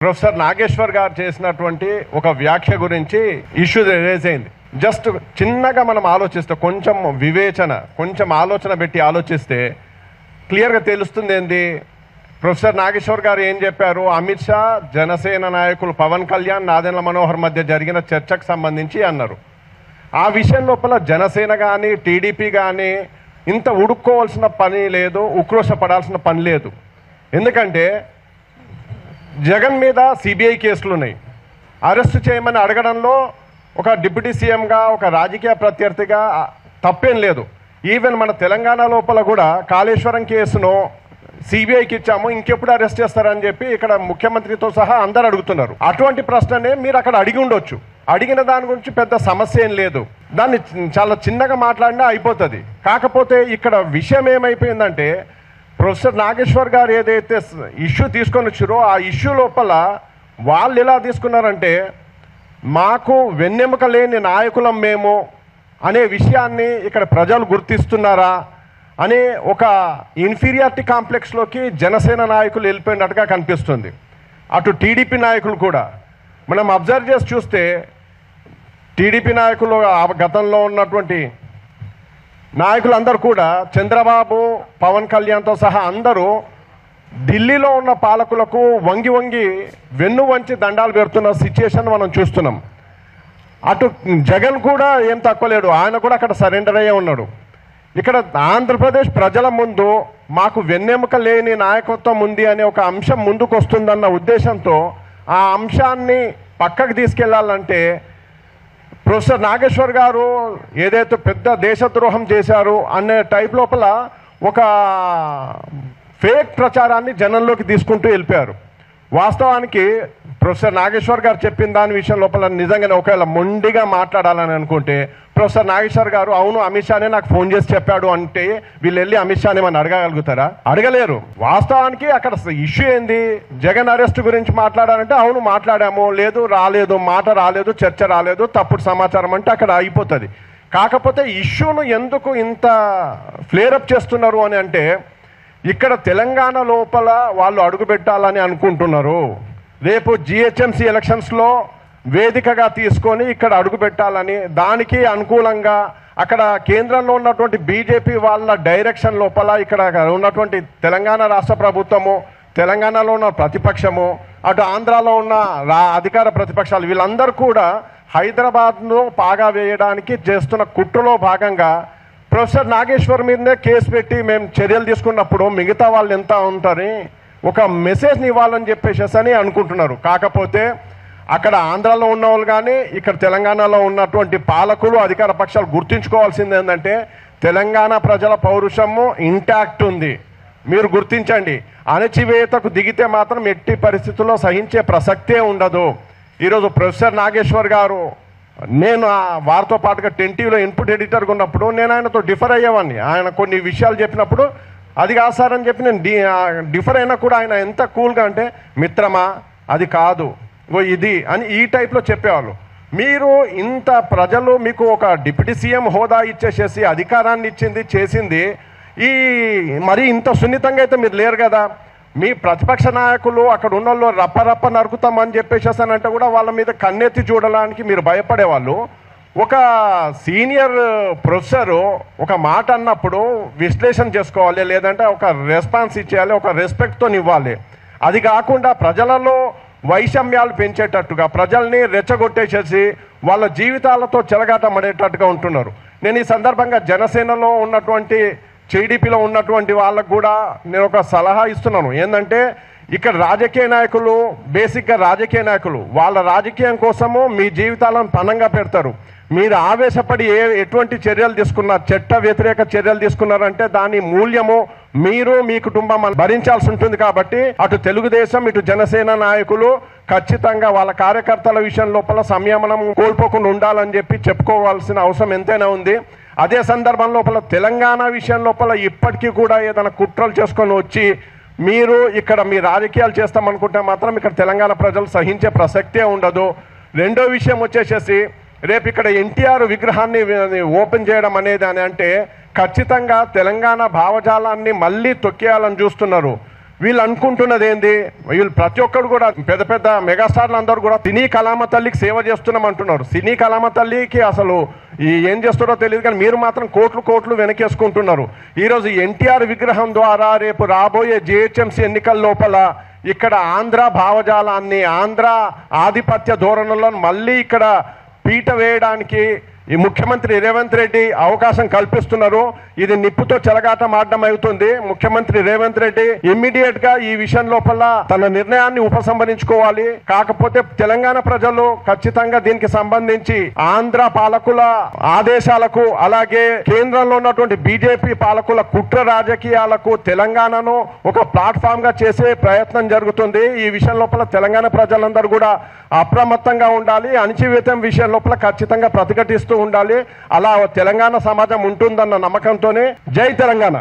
Professor Nageshwar గారు చేసినటువంటి ఒక వ్యాఖ్య గురించి ఇష్యూ రేజ్ అయింది. జస్ట్ చిన్నగా మనం ఆలోచిస్తే, కొంచెం వివేచన, కొంచెం ఆలోచన పెట్టి ఆలోచిస్తే క్లియర్గా తెలుస్తుంది. ఏంది ప్రొఫెసర్ నాగేశ్వర్ గారు ఏం చెప్పారు? అమిత్ షా, జనసేన నాయకులు పవన్ కళ్యాణ్, నాదెండ్ల మనోహర్ మధ్య జరిగిన చర్చకు సంబంధించి అన్నారు. ఆ విషయం లోపల జనసేన కానీ టీడీపీ కానీ ఇంత ఉడుక్కోవాల్సిన పని లేదు, ఉక్రోషపడాల్సిన పని లేదు. ఎందుకంటే జగన్ మీద సిబిఐ కేసులు ఉన్నాయి. అరెస్ట్ చేయమని అడగడంలో ఒక డిప్యూటీ సీఎంగా, ఒక రాజకీయ ప్రత్యర్థిగా తప్పేం లేదు. ఈవెన్ మన తెలంగాణ లోపల కూడా కాళేశ్వరం కేసును సిబిఐకి ఇచ్చాము, ఇంకెప్పుడు అరెస్ట్ చేస్తారని చెప్పి ఇక్కడ ముఖ్యమంత్రితో సహా అందరు అడుగుతున్నారు. అటువంటి ప్రశ్ననే మీరు అక్కడ అడిగి ఉండొచ్చు. అడిగిన దాని గురించి పెద్ద సమస్య ఏం లేదు, దాన్ని చాలా చిన్నగా మాట్లాడినా అయిపోతుంది. కాకపోతే ఇక్కడ విషయం ఏమైపోయిందంటే, ప్రొఫెసర్ నాగేశ్వర్ గారు ఏదైతే ఇష్యూ తీసుకొని వచ్చారో ఆ ఇష్యూ లోపల వాళ్ళు ఎలా తీసుకున్నారంటే, మాకు వెన్నెముక లేని నాయకులం మేము అనే విషయాన్ని ఇక్కడ ప్రజలు గుర్తిస్తున్నారా అనే ఒక ఇన్ఫీరియారిటీ కాంప్లెక్స్లోకి జనసేన నాయకులు వెళ్ళిపోయినట్టుగా కనిపిస్తుంది. అటు టీడీపీ నాయకులు కూడా మనం అబ్జర్వ్ చేసి చూస్తే, టీడీపీ నాయకులు గతంలో ఉన్నటువంటి నాయకులందరూ కూడా చంద్రబాబు, పవన్ కళ్యాణ్తో సహా అందరూ ఢిల్లీలో ఉన్న పాలకులకు వంగి వంగి వెన్ను వంచి దండాలు పెడుతున్న సిచ్యుయేషన్ మనం చూస్తున్నాం. అటు జగన్ కూడా ఏం తక్కువ లేడు, ఆయన కూడా అక్కడ సరెండర్ అయ్యే ఉన్నాడు. ఇక్కడ ఆంధ్రప్రదేశ్ ప్రజల ముందు మాకు వెన్నెముక లేని నాయకత్వం ఉంది అనే ఒక అంశం ముందుకు వస్తుందన్న ఉద్దేశంతో ఆ అంశాన్ని పక్కకు తీసుకెళ్లాలంటే ప్రొఫెసర్ నాగేశ్వర్ గారు ఏదైతే పెద్ద దేశద్రోహం చేశారు అనే టైప్ లోపల ఒక ఫేక్ ప్రచారాన్ని జనంలోకి తీసుకుంటూ వెళ్ళిపోయారు. వాస్తవానికి ప్రొఫెసర్ నాగేశ్వర్ గారు చెప్పిన దాని విషయం లోపల నిజంగానే ఒకవేళ మొండిగా మాట్లాడాలని అనుకుంటే, ప్రొఫెసర్ నాగేశ్వర్ గారు అవును అమిత్ షానే నాకు ఫోన్ చేసి చెప్పాడు అంటే వీళ్ళు వెళ్ళి అమిత్ షానే మనం అడగగలుగుతారా? అడగలేరు. వాస్తవానికి అక్కడ ఇష్యూ ఏంది? జగన్ అరెస్ట్ గురించి మాట్లాడాలంటే అవును మాట్లాడాము, లేదు రాలేదు, మాట రాలేదు, చర్చ రాలేదు, తప్పుడు సమాచారం అంటే అక్కడ అయిపోతుంది. కాకపోతే ఇష్యూను ఎందుకు ఇంత ఫ్లేరప్ చేస్తున్నారు అని అంటే, ఇక్కడ తెలంగాణ లోపల వాళ్ళు అడుగుపెట్టాలని అనుకుంటున్నారు. రేపు జిహెచ్ఎంసీ ఎలక్షన్స్లో వేదికగా తీసుకొని ఇక్కడ అడుగు పెట్టాలని, దానికి అనుకూలంగా అక్కడ కేంద్రంలో ఉన్నటువంటి బీజేపీ వాళ్ళ డైరెక్షన్ లోపల ఇక్కడ ఉన్నటువంటి తెలంగాణ రాష్ట్ర ప్రభుత్వము, తెలంగాణలో ఉన్న ప్రతిపక్షము, అటు ఆంధ్రాలో ఉన్న అధికార ప్రతిపక్షాలు వీళ్ళందరూ కూడా హైదరాబాద్లో పాగా వేయడానికి చేస్తున్న కుట్రలో భాగంగా ప్రొఫెసర్ నాగేశ్వర్ మీదనే కేసు పెట్టి మేము చర్యలు తీసుకున్నప్పుడు మిగతా వాళ్ళు ఎంత ఉంటారని ఒక మెసేజ్ని ఇవ్వాలని చెప్పేసి అని అనుకుంటున్నారు. కాకపోతే అక్కడ ఆంధ్రాలో ఉన్న వాళ్ళు కానీ ఇక్కడ తెలంగాణలో ఉన్నటువంటి పాలకులు, అధికార పక్షాలు గుర్తించుకోవాల్సింది ఏంటంటే, తెలంగాణ ప్రజల పౌరుషము ఇంటాక్ట్ ఉంది. మీరు గుర్తించండి. అణచివేతకు దిగితే మాత్రం ఎట్టి పరిస్థితుల్లో సహించే ప్రసక్తే ఉండదు. ఈరోజు ప్రొఫెసర్ నాగేశ్వర్ గారు, నేను వారితో పాటుగా 10 టీవీలో ఇన్పుట్ ఎడిటర్గా ఉన్నప్పుడు నేను ఆయనతో డిఫర్ అయ్యేవాడిని. ఆయన కొన్ని విషయాలు చెప్పినప్పుడు అది కాదు సార్ అని చెప్పి నేను డిఫర్ అయినా కూడా ఆయన ఎంత కూల్గా అంటే, మిత్రమా అది కాదు ఇది అని ఈ టైప్లో చెప్పేవాళ్ళు. మీరు ఇంత ప్రజలు మీకు ఒక డిప్యూటీ సీఎం హోదా ఇచ్చేసేసి అధికారాన్ని ఇచ్చింది చేసింది, ఈ మరి ఇంత సున్నితంగా అయితే మీరు లేరు కదా. మీ ప్రతిపక్ష నాయకులు అక్కడ ఉన్న వాళ్ళు రప్ప నరుకుతామని చెప్పేసేసానంటే కూడా వాళ్ళ మీద కన్నెత్తి చూడడానికి మీరు భయపడేవాళ్ళు. ఒక సీనియర్ ప్రొఫెసరు ఒక మాట అన్నప్పుడు విశ్లేషణ చేసుకోవాలి, లేదంటే ఒక రెస్పాన్స్ ఇచ్చేయాలి, ఒక రెస్పెక్ట్తో ఇవ్వాలి. అది కాకుండా ప్రజలలో వైషమ్యాలు పెంచేటట్టుగా, ప్రజల్ని రెచ్చగొట్టేసేసి వాళ్ళ జీవితాలతో చెలగాటమడేటట్టుగా ఉంటున్నారు. నేను ఈ సందర్భంగా జనసేనలో ఉన్నటువంటి, టీడీపీలో ఉన్నటువంటి వాళ్ళకు కూడా నేను ఒక సలహా ఇస్తున్నాను. ఏంటంటే, ఇక్కడ రాజకీయ నాయకులు, బేసిక్గా రాజకీయ నాయకులు వాళ్ళ రాజకీయం కోసము మీ జీవితాలను పణంగా పెడతారు. మీరు ఆవేశపడి ఎటువంటి చర్యలు తీసుకున్నారు, చట్ట వ్యతిరేక చర్యలు తీసుకున్నారంటే దాని మూల్యము మీరు, మీ కుటుంబం భరించాల్సి ఉంటుంది. కాబట్టి అటు తెలుగుదేశం, ఇటు జనసేన నాయకులు ఖచ్చితంగా వాళ్ళ కార్యకర్తల విషయం లోపల సంయమనం కోల్పోకుండా ఉండాలని చెప్పి చెప్పుకోవాల్సిన అవసరం ఎంతైనా ఉంది. అదే సందర్భం లోపల తెలంగాణ విషయం లోపల ఇప్పటికీ కూడా ఏదైనా కుట్రలు చేసుకొని వచ్చి మీరు ఇక్కడ మీ రాజకీయాలు చేస్తామనుకుంటే మాత్రం ఇక్కడ తెలంగాణ ప్రజలు సహించే ప్రసక్తే ఉండదు. రెండో విషయం వచ్చేసేసి, రేపు ఇక్కడ ఎన్టీఆర్ విగ్రహాన్ని ఓపెన్ చేయడం అనేది అని అంటే ఖచ్చితంగా తెలంగాణ భావజాలాన్ని మళ్ళీ తొక్కేయాలని చూస్తున్నారు. వీళ్ళు అనుకుంటున్నది ఏంది, వీళ్ళు ప్రతి ఒక్కరు కూడా పెద్ద పెద్ద మెగాస్టార్లు అందరూ కూడా సినీ కళామ తల్లికి సేవ చేస్తున్నాం అంటున్నారు. సినీ కళామ తల్లికి అసలు ఏం చేస్తారో తెలియదు, కానీ మీరు మాత్రం కోట్లు కోట్లు వెనకేసుకుంటున్నారు. ఈరోజు ఎన్టీఆర్ విగ్రహం ద్వారా రేపు రాబోయే జిహెచ్ఎంసీ ఎన్నికల లోపల ఇక్కడ ఆంధ్ర భావజాలాన్ని, ఆంధ్ర ఆధిపత్య ధోరణులను మళ్ళీ ఇక్కడ పీట వేయడానికి ఈ ముఖ్యమంత్రి రేవంత్ రెడ్డి అవకాశం కల్పిస్తున్నారు. ఇది నిప్పుతో చెలగాటం ఆడడం అవుతుంది. ముఖ్యమంత్రి రేవంత్ రెడ్డి ఇమ్మీడియట్ గా ఈ విషయం లోపల తన నిర్ణయాన్ని ఉపసంహరించుకోవాలి. కాకపోతే తెలంగాణ ప్రజలు ఖచ్చితంగా దీనికి సంబంధించి ఆంధ్ర పాలకుల ఆదేశాలకు, అలాగే కేంద్రంలో ఉన్నటువంటి బీజేపీ పాలకుల కుట్ర రాజకీయాలకు తెలంగాణను ఒక ప్లాట్ఫామ్ గా చేసే ప్రయత్నం జరుగుతుంది. ఈ విషయం లోపల తెలంగాణ ప్రజలందరూ కూడా అప్రమత్తంగా ఉండాలి. అణచివేతం విషయం లోపల ఖచ్చితంగా ప్రతిఘటిస్తూ ఉండాలి. అలా తెలంగాణ సమాజం ఉంటుందన్న నమ్మకంతోనే జై తెలంగాణ.